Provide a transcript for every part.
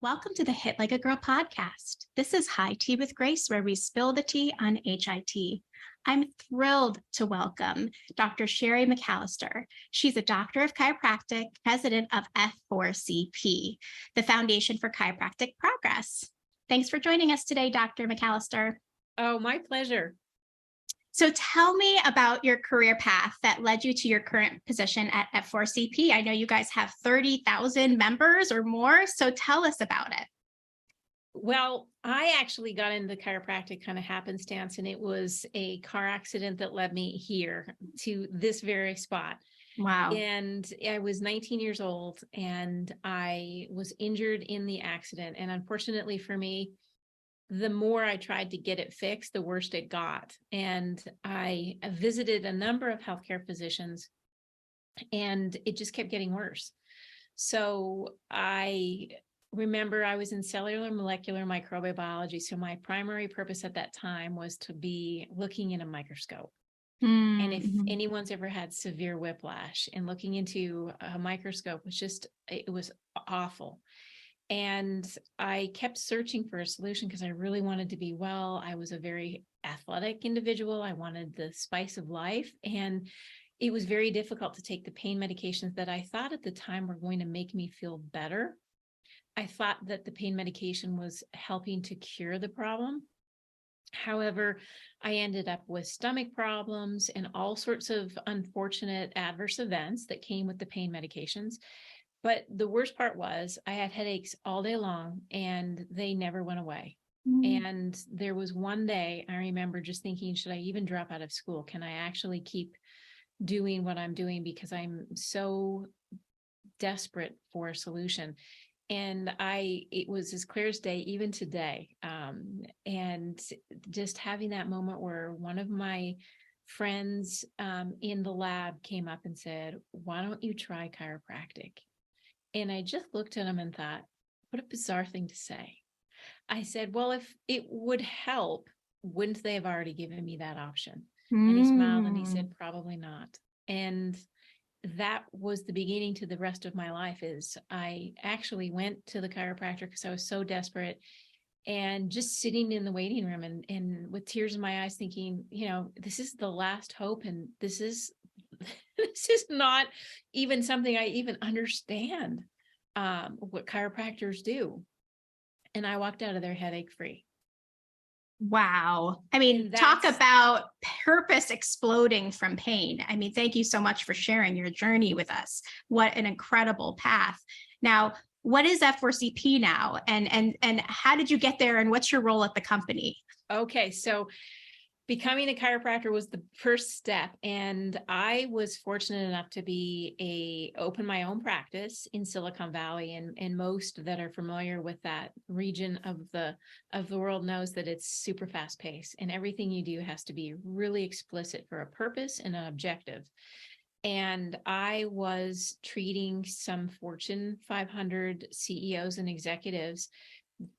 Welcome to the Hit Like a Girl podcast. This is High Tea with Grace, where we spill the tea on HIT. I'm thrilled to welcome Dr. Sherry McCallister. She's a doctor of chiropractic, president of F4CP, the Foundation for Chiropractic Progress. Thanks for joining us today, Dr. McAllister. Oh, my pleasure. So tell me about your career path that led you to your current position at F4CP. I know you guys have 30,000 members or more, so tell us about it. Well, I actually got into chiropractic kind of happenstance, and it was a car accident that led me here to this very spot. Wow. And I was 19 years old, and I was injured in the accident. And unfortunately for me, the more I tried to get it fixed, the worse it got. And I visited a number of healthcare physicians, and it just kept getting worse. So I remember I was in cellular molecular microbiology. So my primary purpose at that time was to be looking in a microscope. And if anyone's ever had severe whiplash, and looking into a microscope it was awful. And I kept searching for a solution because I really wanted to be well. I was a very athletic individual. I wanted the spice of life. And it was very difficult to take the pain medications that I thought at the time were going to make me feel better. I thought that the pain medication was helping to cure the problem. However, I ended up with stomach problems and all sorts of unfortunate adverse events that came with the pain medications. But the worst part was I had headaches all day long, and they never went away. And there was one day I remember just thinking, should I even drop out of school? Can I actually keep doing what I'm doing? Because I'm so desperate for a solution. And it was as clear as day, even today. And just having that moment where one of my friends in the lab came up and said, why don't you try chiropractic? And I just looked at him and thought, what a bizarre thing to say. I said, well, if it would help, wouldn't they have already given me that option? And he smiled and he said, probably not. And that was the beginning to the rest of my life. Is I actually went to the chiropractor because I was so desperate, and just sitting in the waiting room and with tears in my eyes thinking, this is the last hope. And this is not even something I even understand what chiropractors do. And I walked out of there headache free. Wow. I mean, talk about purpose exploding from pain. I mean, thank you so much for sharing your journey with us. What an incredible path. Now, what is F4CP now? And how did you get there? And what's your role at the company? Okay, so becoming a chiropractor was the first step. And I was fortunate enough to open my own practice in Silicon Valley. And most that are familiar with that region of the world knows that it's super fast paced, and everything you do has to be really explicit for a purpose and an objective. And I was treating some Fortune 500 CEOs and executives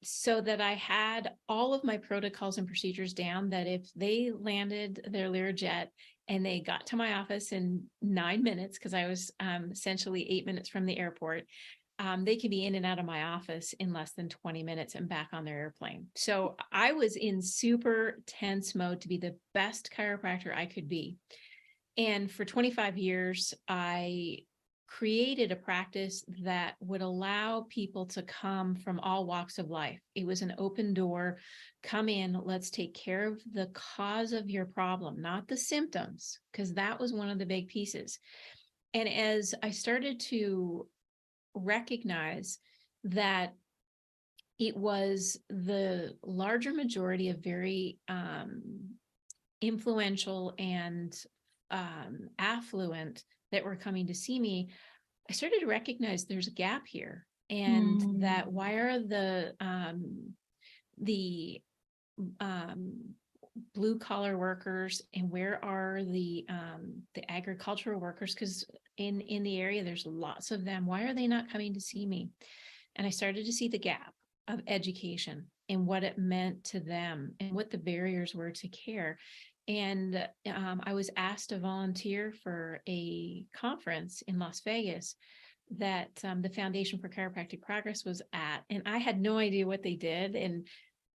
so that I had all of my protocols and procedures down, that if they landed their Learjet and they got to my office in 9 minutes, because I was essentially 8 minutes from the airport, they could be in and out of my office in less than 20 minutes and back on their airplane. So I was in super tense mode to be the best chiropractor I could be. And for 25 years, I created a practice that would allow people to come from all walks of life. It was an open door. Come in, let's take care of the cause of your problem, not the symptoms, because that was one of the big pieces. And as I started to recognize that it was the larger majority of very influential and affluent that were coming to see me, I started to recognize there's a gap here, and that why are the blue collar workers, and where are the agricultural workers? Because in the area there's lots of them. Why are they not coming to see me? And I started to see the gap of education and what it meant to them and what the barriers were to care. And I was asked to volunteer for a conference in Las Vegas that the Foundation for Chiropractic Progress was at, and I had no idea what they did. And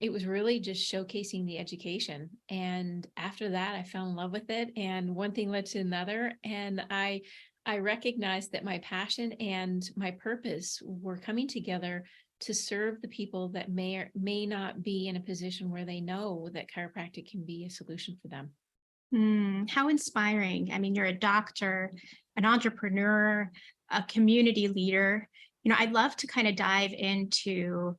it was really just showcasing the education. And after that, I fell in love with it. And one thing led to another. And I recognized that my passion and my purpose were coming together to serve the people that may or may not be in a position where they know that chiropractic can be a solution for them. How inspiring. I mean, you're a doctor, an entrepreneur, a community leader. I'd love to kind of dive into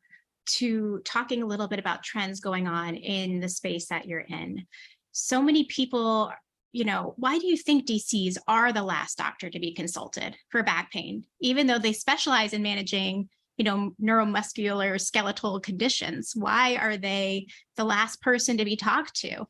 talking a little bit about trends going on in the space that you're in. So many people, why do you think DCs are the last doctor to be consulted for back pain, even though they specialize in managing, neuromuscular skeletal conditions? Why are they the last person to be talked to?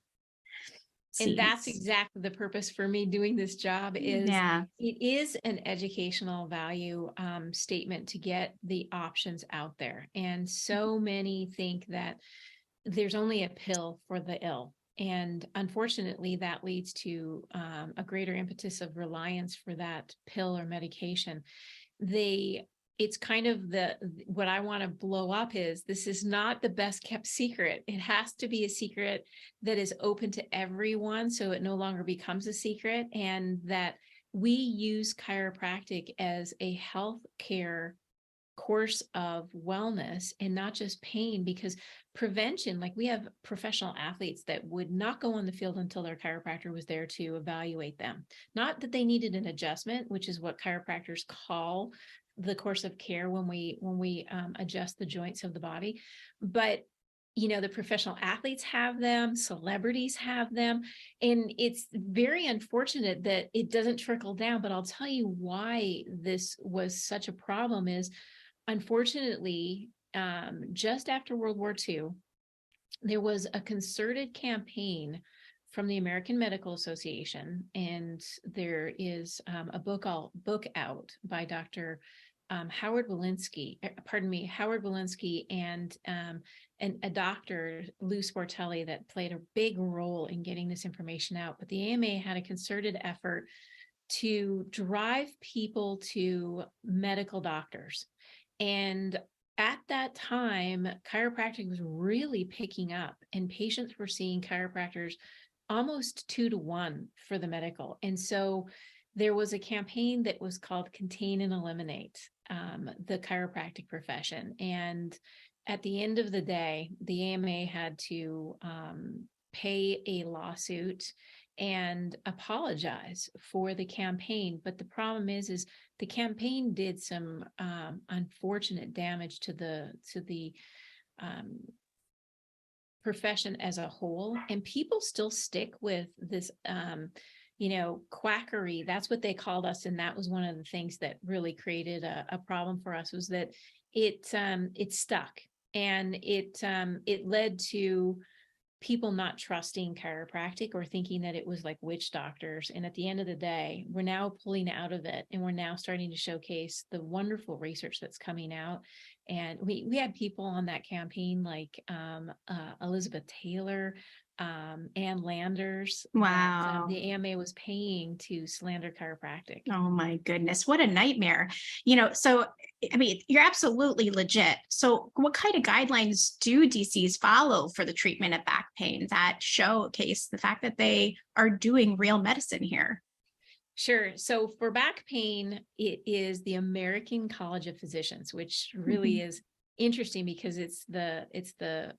And that's exactly the purpose for me doing this job is it is an educational value statement to get the options out there. And so many think that there's only a pill for the ill. And unfortunately, that leads to a greater impetus of reliance for that pill or medication. It's kind of what I want to blow up is this is not the best kept secret. It has to be a secret that is open to everyone, so it no longer becomes a secret, and that we use chiropractic as a health care course of wellness and not just pain, because prevention, like we have professional athletes that would not go on the field until their chiropractor was there to evaluate them. Not that they needed an adjustment, which is what chiropractors call the course of care when we adjust the joints of the body. But the professional athletes have them, celebrities have them, and it's very unfortunate that it doesn't trickle down. But I'll tell you why this was such a problem is, unfortunately, just after World War II, there was a concerted campaign from the American Medical Association, and there is a book out by Dr. Howard Walensky and a doctor, Lou Sportelli, that played a big role in getting this information out. But the AMA had a concerted effort to drive people to medical doctors. And at that time, chiropractic was really picking up, and patients were seeing chiropractors almost 2-to-1 for the medical. And so there was a campaign that was called Contain and Eliminate the chiropractic profession. And at the end of the day, the AMA had to pay a lawsuit and apologize for the campaign. But the problem is the campaign did some unfortunate damage to the profession as a whole, and people still stick with this quackery. That's what they called us, and that was one of the things that really created a problem for us, was that it stuck, and it led to people not trusting chiropractic or thinking that it was like witch doctors. And at the end of the day, we're now pulling out of it, and we're now starting to showcase the wonderful research that's coming out. And we had people on that campaign like Elizabeth Taylor, Ann Landers. Wow. That, the AMA was paying to slander chiropractic. Oh my goodness, what a nightmare. So, I mean, you're absolutely legit. So what kind of guidelines do DCs follow for the treatment of back pain that showcase the fact that they are doing real medicine here? Sure. So for back pain, it is the American College of Physicians, which really is interesting because it's the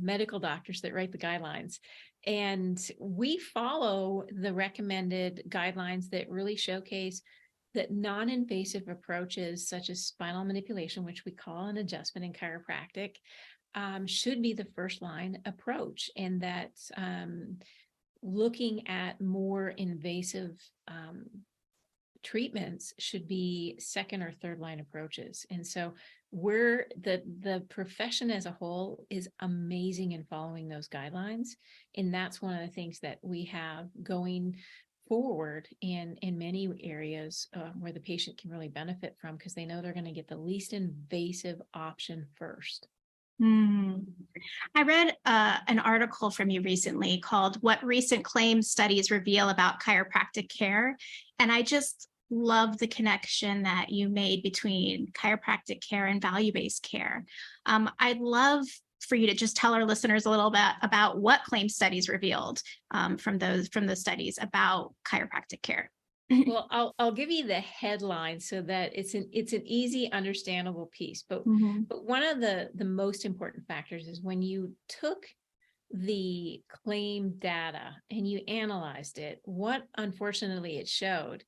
medical doctors that write the guidelines. And we follow the recommended guidelines that really showcase that non-invasive approaches such as spinal manipulation, which we call an adjustment in chiropractic, should be the first line approach, and that looking at more invasive treatments should be second or third line approaches. And so the profession as a whole is amazing in following those guidelines. And that's one of the things that we have going forward in many areas where the patient can really benefit from, because they know they're going to get the least invasive option first. I read an article from you recently called "What Recent Claims Studies Reveal About Chiropractic Care." And I just love the connection that you made between chiropractic care and value-based care. I'd love for you to just tell our listeners a little bit about what claim studies revealed from those studies about chiropractic care. Well, I'll give you the headline so that it's an easy, understandable piece. But one of the most important factors is when you took the claim data and you analyzed it, what unfortunately it showed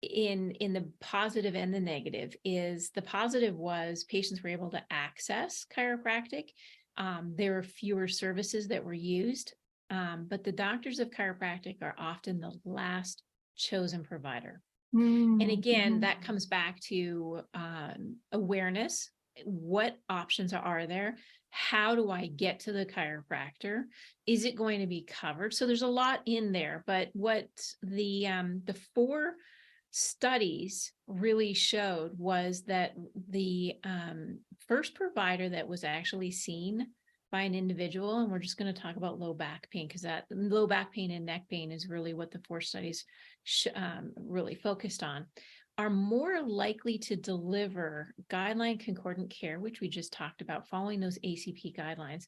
in the positive and the negative is the positive was patients were able to access chiropractic. There were fewer services that were used, but the doctors of chiropractic are often the last chosen provider. And again, that comes back to awareness. What options are there? How do I get to the chiropractor? Is it going to be covered? So there's a lot in there, but what the 4 studies really showed was that the first provider that was actually seen by an individual, and we're just going to talk about low back pain because that low back pain and neck pain is really what the 4 studies really focused on, are more likely to deliver guideline concordant care, which we just talked about, following those ACP guidelines.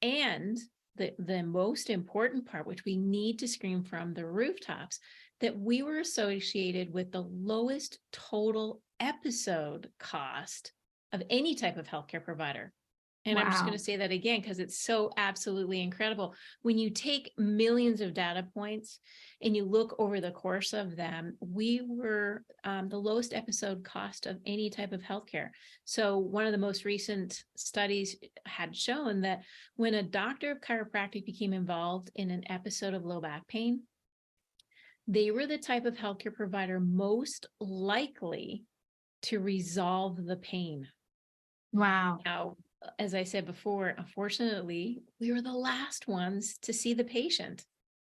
And the most important part, which we need to scream from the rooftops, that we were associated with the lowest total episode cost of any type of healthcare provider. And I'm just going to say that again, because it's so absolutely incredible. When you take millions of data points and you look over the course of them, we were the lowest episode cost of any type of healthcare. So one of the most recent studies had shown that when a doctor of chiropractic became involved in an episode of low back pain, they were the type of healthcare provider most likely to resolve the pain. Wow. Now, as I said before, unfortunately, we were the last ones to see the patient.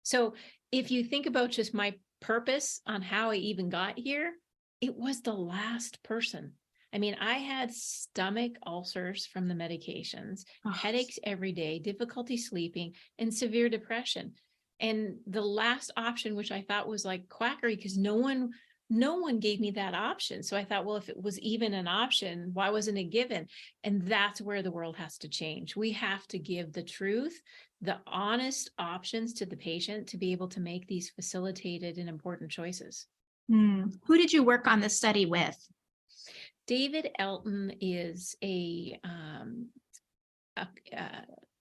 So if you think about just my purpose on how I even got here, it was the last person. I mean, I had stomach ulcers from the medications, headaches every day, difficulty sleeping, and severe depression. And the last option, which I thought was like quackery, because no one gave me that option. So I thought, well, if it was even an option, why wasn't it given? And that's where the world has to change. We have to give the truth, the honest options to the patient to be able to make these facilitated and important choices. Who did you work on this study with? David Elton is a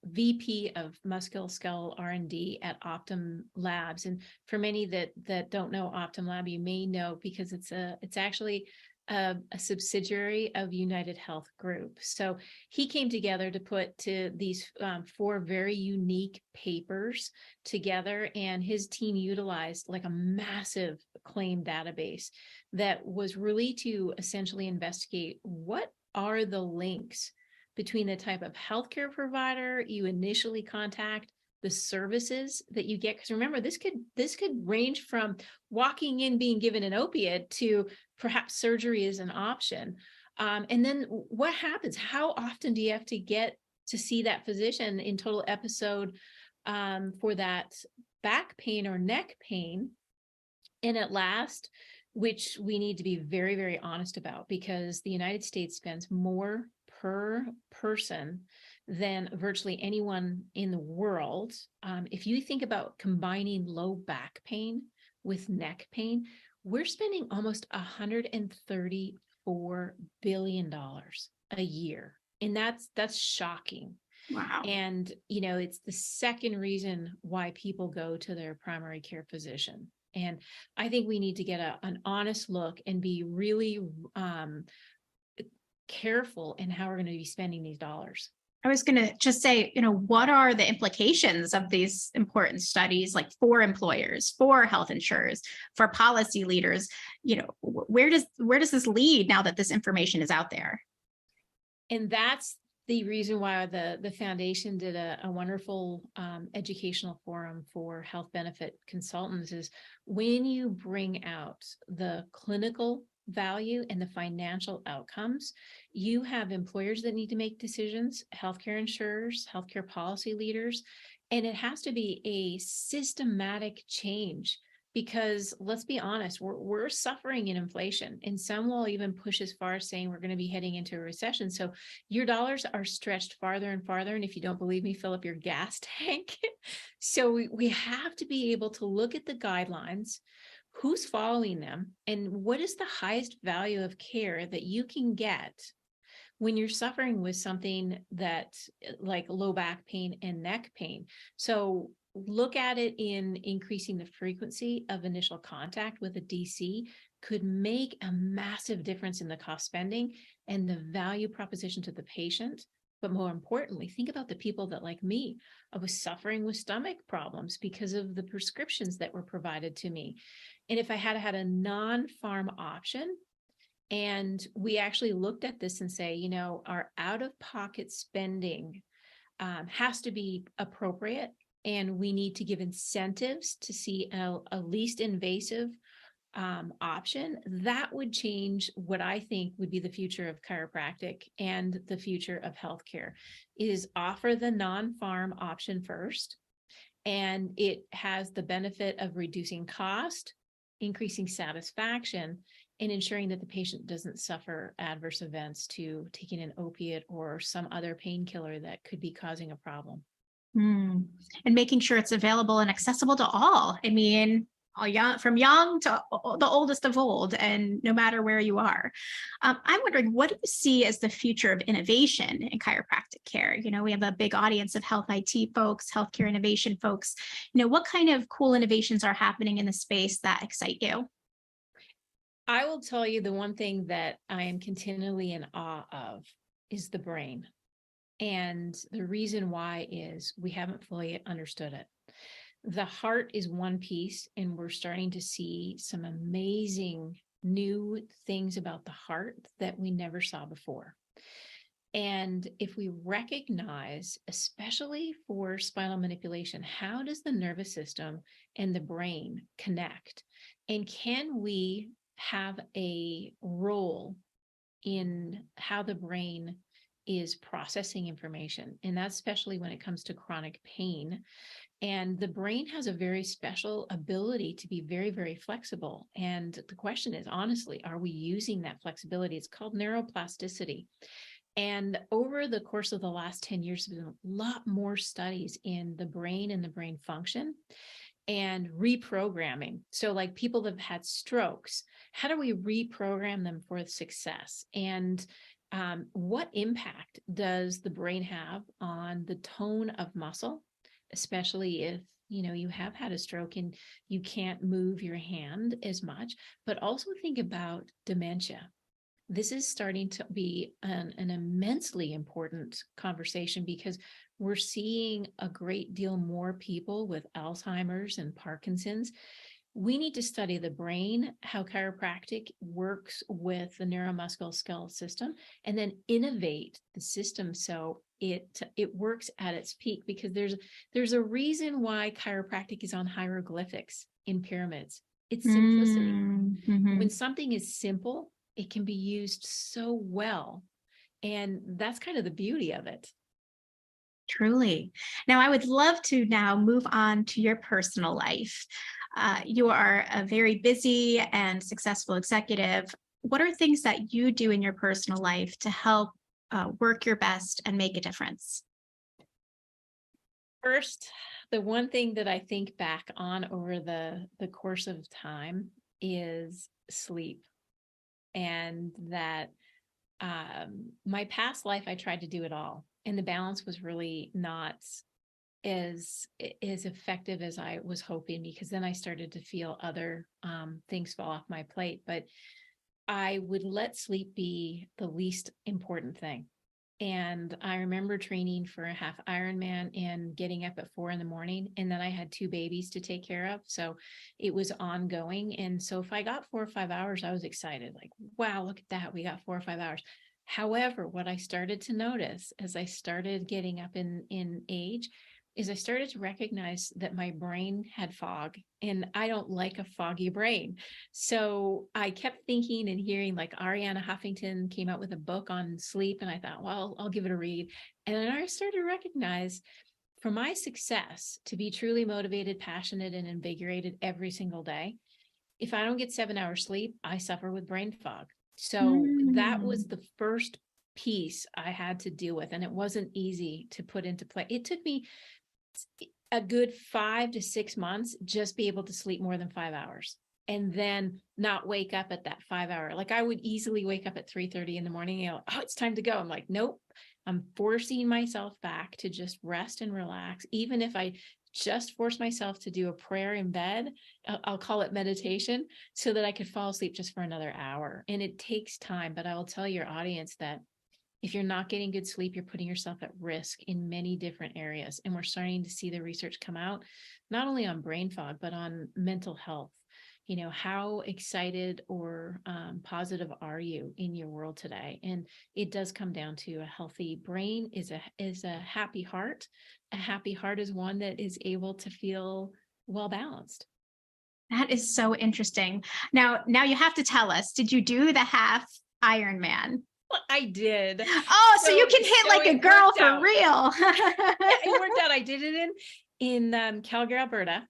VP of Musculoskeletal R&D at Optum Labs. And for many that don't know Optum Lab, you may know because it's actually a subsidiary of UnitedHealth Group. So he came together to put these 4 very unique papers together, and his team utilized like a massive claim database that was really to essentially investigate what are the links between the type of healthcare provider you initially contact, the services that you get. Because remember, this could range from walking in, being given an opiate, to perhaps surgery is an option. And then what happens? How often do you have to get to see that physician in total episode for that back pain or neck pain? And at last, which we need to be very, very honest about, because the United States spends more per person than virtually anyone in the world. If you think about combining low back pain with neck pain, we're spending almost $134 billion a year. And that's shocking. Wow. And, it's the second reason why people go to their primary care physician. And I think we need to get an honest look and be really careful in how we're going to be spending these dollars. I was going to just say, what are the implications of these important studies, like for employers, for health insurers, for policy leaders? Where does this lead now that this information is out there? And that's the reason why the foundation did a wonderful educational forum for health benefit consultants. Is when you bring out the clinical value and the financial outcomes, you have employers that need to make decisions, healthcare insurers, healthcare policy leaders, and it has to be a systematic change because let's be honest, we're suffering in inflation, and some will even push as far as saying we're going to be heading into a recession. So your dollars are stretched farther and farther. And if you don't believe me, fill up your gas tank. So we have to be able to look at the guidelines, who's following them, and what is the highest value of care that you can get when you're suffering with something that like low back pain and neck pain. So look at it in increasing the frequency of initial contact with a DC could make a massive difference in the cost spending and the value proposition to the patient. But more importantly, think about the people that, like me, I was suffering with stomach problems because of the prescriptions that were provided to me. And if I had had a non-pharm option, and we actually looked at this and say, you know, our out-of-pocket spending has to be appropriate, and we need to give incentives to see a least invasive option, that would change what I think would be the future of chiropractic and the future of healthcare, is offer the non-pharm option first. And it has the benefit of reducing cost, increasing satisfaction, and ensuring that the patient doesn't suffer adverse events to taking an opiate or some other painkiller that could be causing a problem. And making sure it's available and accessible to all. I mean, all young, from young to the oldest of old, and no matter where you are. I'm wondering, what do you see as the future of innovation in chiropractic care? You know, we have a big audience of health IT folks, healthcare innovation folks. You know, what kind of cool innovations are happening in the space that excite you? I will tell you the one thing that I am continually in awe of is the brain. And the reason why is we haven't fully understood it. The heart is one piece, and we're starting to see some amazing new things about the heart that we never saw before. And if we recognize, especially for spinal manipulation, how does the nervous system and the brain connect? And can we have a role in how the brain is processing information? And that's especially when it comes to chronic pain. And the brain has a very special ability to be very, very flexible. And the question is, honestly, are we using that flexibility? It's called neuroplasticity. And over the course of the last 10 years, there's been a lot more studies in the brain and the brain function and reprogramming. So like people that have had strokes, how do we reprogram them for success? And what impact does the brain have on the tone of muscle, especially if you have had a stroke and you can't move your hand as much? But also think about dementia. This is starting to be an immensely important conversation, because we're seeing a great deal more people with Alzheimer's and Parkinson's. We need to study the brain, how chiropractic works with the neuromusculoskeletal system, and then innovate the system so it works at its peak, because there's a reason why chiropractic is on hieroglyphics in pyramids. It's simplicity. Mm-hmm. When something is simple, it can be used so well. And that's kind of the beauty of it. Truly. Now, I would love to now move on to your personal life. You are a very busy and successful executive. What are things that you do in your personal life to help work your best and make a difference? First, the one thing that I think back on over the course of time is sleep. And that my past life, I tried to do it all, and the balance was really not as effective as I was hoping, because then I started to feel other things fall off my plate. But I would let sleep be the least important thing. And I remember training for a half Ironman and getting up at 4 a.m. And then I had 2 babies to take care of. So it was ongoing. And so if I got 4 or 5 hours, I was excited. Like, wow, look at that. We got 4 or 5 hours. However, what I started to notice as I started getting up in age is I started to recognize that my brain had fog, and I don't like a foggy brain. So I kept thinking and hearing, like Arianna Huffington came out with a book on sleep, and I thought, well, I'll give it a read. And then I started to recognize for my success to be truly motivated, passionate, and invigorated every single day, if I don't get 7 hours sleep, I suffer with brain fog. So that was the first piece I had to deal with. And it wasn't easy to put into play. It took me a good 5 to 6 months just be able to sleep more than 5 hours and then not wake up at that 5 hour. Like I would easily wake up at 3:30 in the morning and oh, it's time to go. I'm like, nope, I'm forcing myself back to just rest and relax. Even if I just force myself to do a prayer in bed, I'll call it meditation, so that I could fall asleep just for another hour. And it takes time, but I will tell your audience that if you're not getting good sleep, you're putting yourself at risk in many different areas. And we're starting to see the research come out, not only on brain fog, but on mental health. You know, how excited or positive are you in your world today? And it does come down to a healthy brain is a happy heart. A happy heart is one that is able to feel well balanced. That is so interesting. Now you have to tell us, did you do the half Ironman? I did. Oh, so you can hit like a girl for real. Yeah, it worked out. I did it in Calgary, Alberta.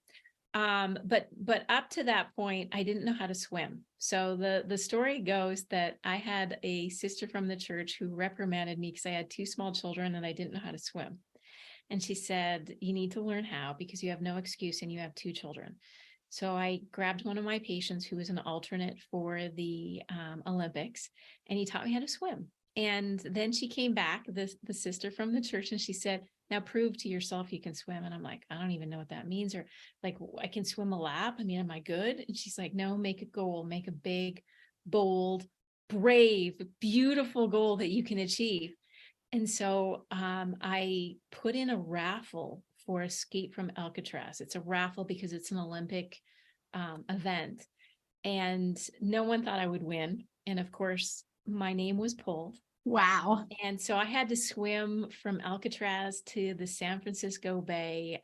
But up to that point, I didn't know how to swim. So the story goes that I had a sister from the church who reprimanded me because I had 2 small children and I didn't know how to swim. And she said, you need to learn how because you have no excuse and you have 2 children. So I grabbed one of my patients who was an alternate for the Olympics, and he taught me how to swim. And then she came back, the sister from the church, and she said, now prove to yourself you can swim. And I'm like, I don't even know what that means. Or like, I can swim a lap. I mean, am I good? And she's like, no, make a goal, make a big, bold, brave, beautiful goal that you can achieve. And so I put in a raffle for Escape from Alcatraz. It's a raffle because it's an Olympic event. And no one thought I would win. And of course, my name was pulled. Wow. And so I had to swim from Alcatraz to the San Francisco Bay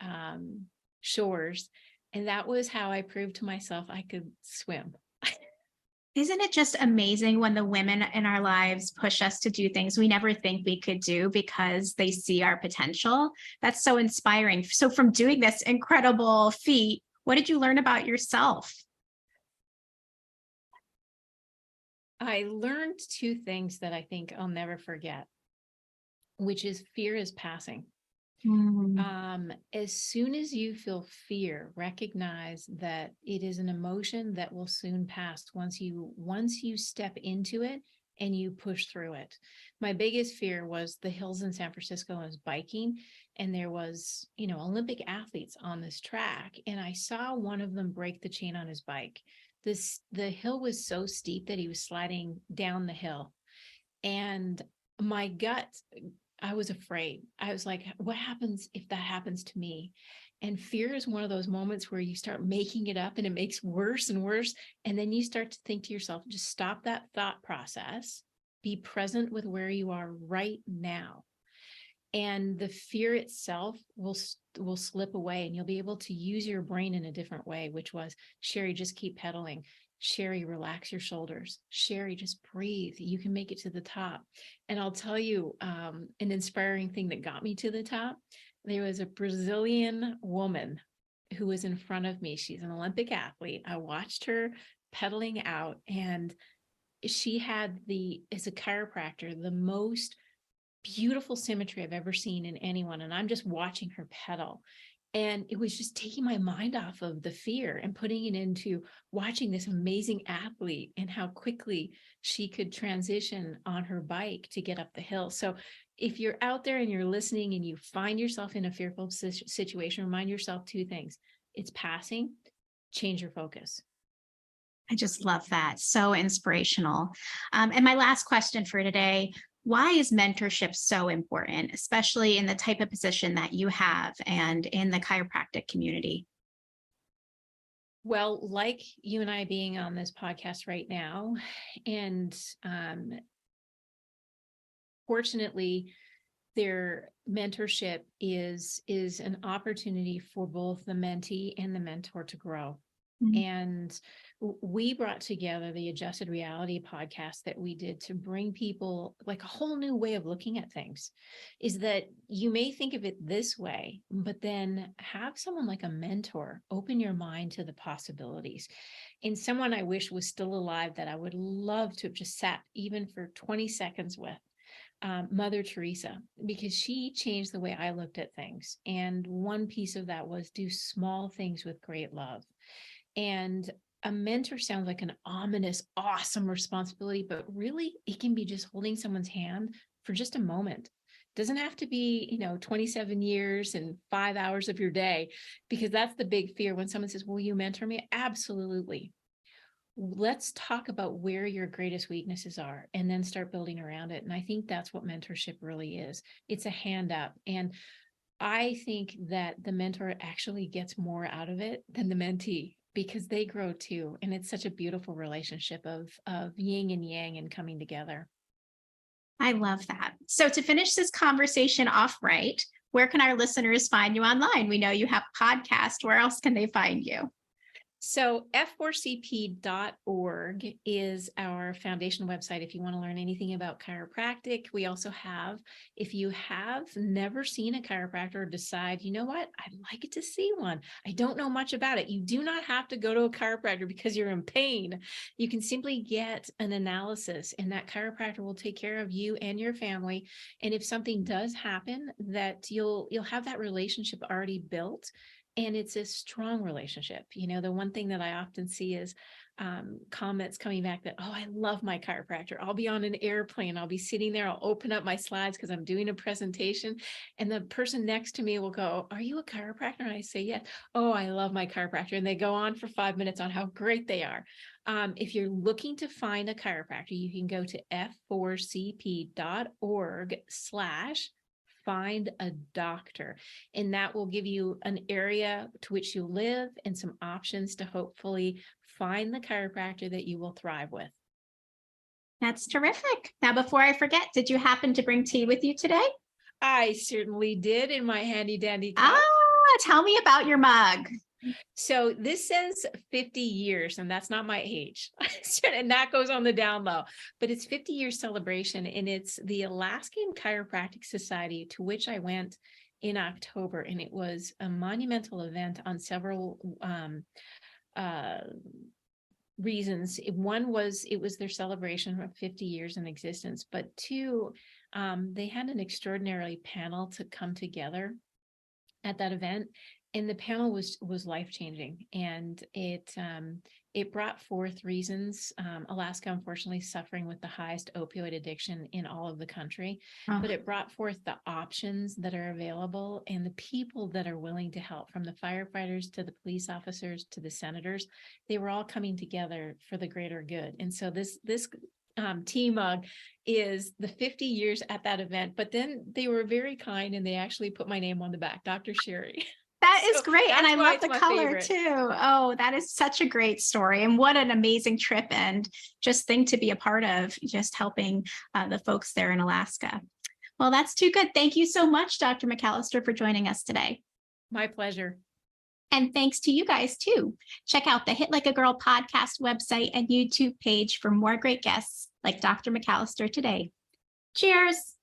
shores. And that was how I proved to myself I could swim. Isn't it just amazing when the women in our lives push us to do things we never think we could do because they see our potential? That's so inspiring. So from doing this incredible feat, what did you learn about yourself? I learned 2 things that I think I'll never forget, which is fear is passing. As soon as you feel fear, recognize that it is an emotion that will soon pass once you step into it and you push through it. My biggest fear was the hills in San Francisco. I was biking and there was, Olympic athletes on this track. And I saw one of them break the chain on his bike. The hill was so steep that he was sliding down the hill. And my gut, I was afraid. I was like, what happens if that happens to me? And fear is one of those moments where you start making it up and it makes worse and worse. And then you start to think to yourself, just stop that thought process, be present with where you are right now. And the fear itself will slip away and you'll be able to use your brain in a different way, which was, Sherry, just keep pedaling. Sherry, relax your shoulders. Sherry, just breathe. You can make it to the top. And I'll tell you an inspiring thing that got me to the top. There was a Brazilian woman who was in front of me. She's an Olympic athlete. I watched her pedaling out and she had as a chiropractor, the most beautiful symmetry I've ever seen in anyone. And I'm just watching her pedal. And it was just taking my mind off of the fear and putting it into watching this amazing athlete and how quickly she could transition on her bike to get up the hill. So if you're out there and you're listening and you find yourself in a fearful situation, remind yourself 2 things. It's passing, change your focus. I just love that. So inspirational. And my last question for today, why is mentorship so important, especially in the type of position that you have and in the chiropractic community? Well, like you and I being on this podcast right now, and fortunately, their mentorship is an opportunity for both the mentee and the mentor to grow. Mhm. And we brought together the Adjusted Reality podcast that we did to bring people like a whole new way of looking at things. Is that you may think of it this way, but then have someone like a mentor open your mind to the possibilities. And someone I wish was still alive that I would love to have just sat even for 20 seconds with. Mother Teresa, because she changed the way I looked at things. And one piece of that was do small things with great love. And a mentor sounds like an ominous, awesome responsibility, but really it can be just holding someone's hand for just a moment. Doesn't have to be, 27 years and 5 hours of your day, because that's the big fear when someone says, will you mentor me? Absolutely. Let's talk about where your greatest weaknesses are and then start building around it. And I think that's what mentorship really is. It's a hand up. And I think that the mentor actually gets more out of it than the mentee, because they grow too. And it's such a beautiful relationship of yin and yang and coming together. I love that. So to finish this conversation off right, where can our listeners find you online? We know you have a podcast. Where else can they find you? So f4cp.org is our foundation website if you want to learn anything about chiropractic. We also have, if you have never seen a chiropractor or decide, you know what, I'd like to see one. I don't know much about it. You do not have to go to a chiropractor because you're in pain. You can simply get an analysis, and that chiropractor will take care of you and your family. And if something does happen, that you'll have that relationship already built. And it's a strong relationship. The one thing that I often see is comments coming back that, oh, I love my chiropractor. I'll be on an airplane. I'll be sitting there. I'll open up my slides because I'm doing a presentation. And the person next to me will go, are you a chiropractor? And I say, yes. Oh, I love my chiropractor. And they go on for 5 minutes on how great they are. If you're looking to find a chiropractor, you can go to f4cp.org/find a doctor, and that will give you an area to which you live and some options to hopefully find the chiropractor that you will thrive with. That's terrific. Now, before I forget, did you happen to bring tea with you today? I certainly did, in my handy dandy cup. Tell me about your mug. So this says 50 years, and that's not my age. And that goes on the down low, but it's 50 years celebration. And it's the Alaskan Chiropractic Society, to which I went in October. And it was a monumental event on several reasons. One was it was their celebration of 50 years in existence, but two, they had an extraordinary panel to come together at that event. And the panel was life-changing, and it brought forth reasons. Alaska, unfortunately, suffering with the highest opioid addiction in all of the country, but it brought forth the options that are available and the people that are willing to help, from the firefighters to the police officers to the senators. They were all coming together for the greater good. And so this tea mug is the 50 years at that event. But then they were very kind, and they actually put my name on the back, Dr. Sherry. That is great. And I love the color favorite too. Oh, that is such a great story. And what an amazing trip, and just thing to be a part of, just helping the folks there in Alaska. Well, that's too good. Thank you so much, Dr. McAllister, for joining us today. My pleasure. And thanks to you guys too. Check out the Hit Like a Girl podcast website and YouTube page for more great guests like Dr. McAllister today. Cheers.